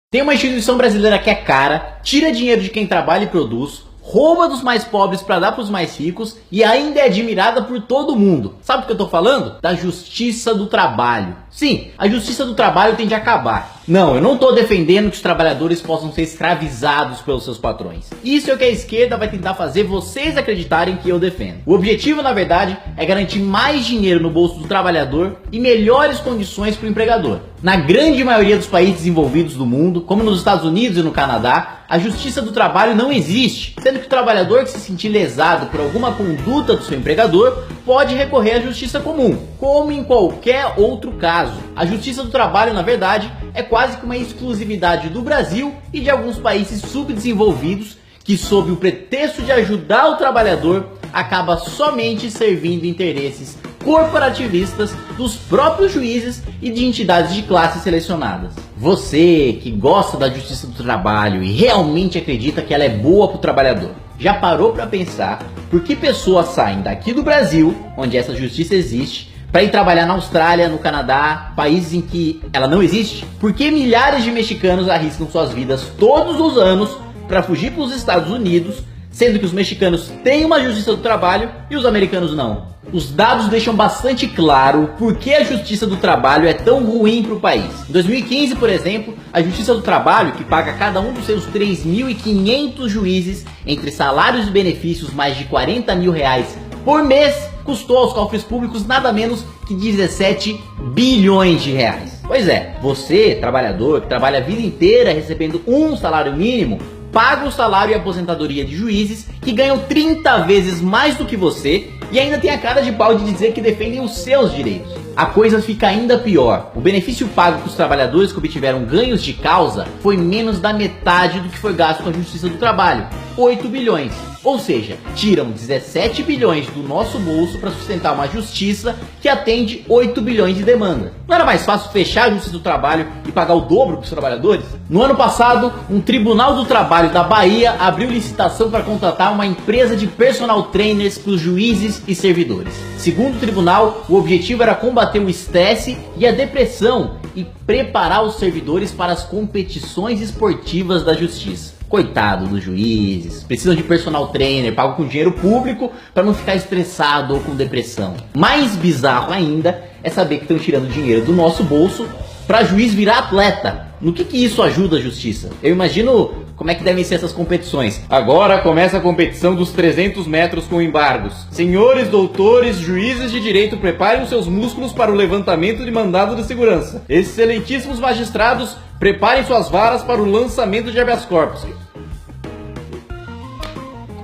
Tem uma instituição brasileira que é cara, tira dinheiro de quem trabalha e produz, rouba dos mais pobres para dar para os mais ricos e ainda é admirada por todo mundo. Sabe do que eu tô falando? Da Justiça do Trabalho. Sim, a Justiça do Trabalho tem de acabar. Não, eu não estou defendendo que os trabalhadores possam ser escravizados pelos seus patrões. Isso é o que a esquerda vai tentar fazer vocês acreditarem que eu defendo. O objetivo, na verdade, é garantir mais dinheiro no bolso do trabalhador e melhores condições para o empregador. Na grande maioria dos países desenvolvidos do mundo, como nos Estados Unidos e no Canadá, a Justiça do Trabalho não existe, sendo que o trabalhador que se sentir lesado por alguma conduta do seu empregador pode recorrer à Justiça Comum, como em qualquer outro caso. A Justiça do Trabalho, na verdade, é quase que uma exclusividade do Brasil e de alguns países subdesenvolvidos que, sob o pretexto de ajudar o trabalhador, acaba somente servindo interesses corporativistas dos próprios juízes e de entidades de classe selecionadas. Você que gosta da Justiça do Trabalho e realmente acredita que ela é boa para o trabalhador, já parou para pensar por que pessoas saem daqui do Brasil, onde essa justiça existe, para ir trabalhar na Austrália, no Canadá, países em que ela não existe? Por que milhares de mexicanos arriscam suas vidas todos os anos para fugir para os Estados Unidos, sendo que os mexicanos têm uma Justiça do Trabalho e os americanos não? Os dados deixam bastante claro por que a Justiça do Trabalho é tão ruim para o país. Em 2015, por exemplo, a Justiça do Trabalho, que paga cada um dos seus 3.500 juízes entre salários e benefícios mais de 40 mil reais por mês, custou aos cofres públicos nada menos que 17 bilhões de reais. Pois é, você, trabalhador, que trabalha a vida inteira recebendo um salário mínimo, paga o salário e a aposentadoria de juízes que ganham 30 vezes mais do que você e ainda tem a cara de pau de dizer que defendem os seus direitos. A coisa fica ainda pior. O benefício pago para os trabalhadores que obtiveram ganhos de causa foi menos da metade do que foi gasto com a Justiça do Trabalho, 8 bilhões. Ou seja, tiram 17 bilhões do nosso bolso para sustentar uma justiça que atende 8 bilhões de demanda. Não era mais fácil fechar a Justiça do Trabalho e pagar o dobro para os trabalhadores? No ano passado, um tribunal do trabalho da Bahia abriu licitação para contratar uma empresa de personal trainers para os juízes e servidores. Segundo o tribunal, o objetivo era combater o estresse e a depressão e preparar os servidores para as competições esportivas da justiça. Coitado dos juízes, precisam de personal trainer pago com dinheiro público para não ficar estressado ou com depressão. Mais bizarro ainda é saber que estão tirando dinheiro do nosso bolso para juiz virar atleta. No que isso ajuda a justiça? Eu imagino como é que devem ser essas competições. Agora começa a competição dos 300 metros com embargos. Senhores doutores, juízes de direito, preparem os seus músculos para o levantamento de mandado de segurança. Excelentíssimos magistrados, preparem suas varas para o lançamento de habeas corpus.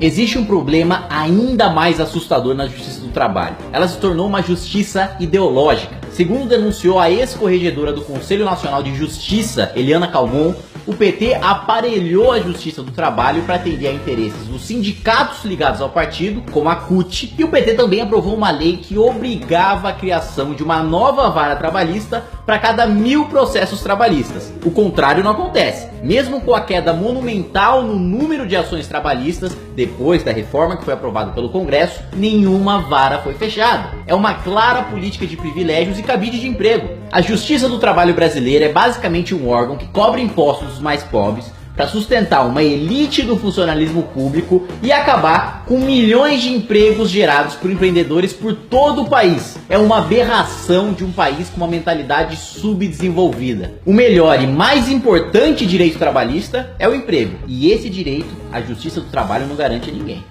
Existe um problema ainda mais assustador na Justiça do Trabalho. Ela se tornou uma justiça ideológica. Segundo denunciou a ex-corregedora do Conselho Nacional de Justiça, Eliana Calmon, o PT aparelhou a Justiça do Trabalho para atender a interesses dos sindicatos ligados ao partido, como a CUT, e o PT também aprovou uma lei que obrigava a criação de uma nova vara trabalhista para cada 1000 processos trabalhistas. O contrário não acontece. Mesmo com a queda monumental no número de ações trabalhistas, depois da reforma que foi aprovada pelo Congresso, nenhuma vara foi fechada. É uma clara política de privilégios e cabide de emprego. A Justiça do Trabalho brasileira é basicamente um órgão que cobra impostos dos mais pobres para sustentar uma elite do funcionalismo público e acabar com milhões de empregos gerados por empreendedores por todo o país. É uma aberração de um país com uma mentalidade subdesenvolvida. O melhor e mais importante direito trabalhista é o emprego. E esse direito a Justiça do Trabalho não garante a ninguém.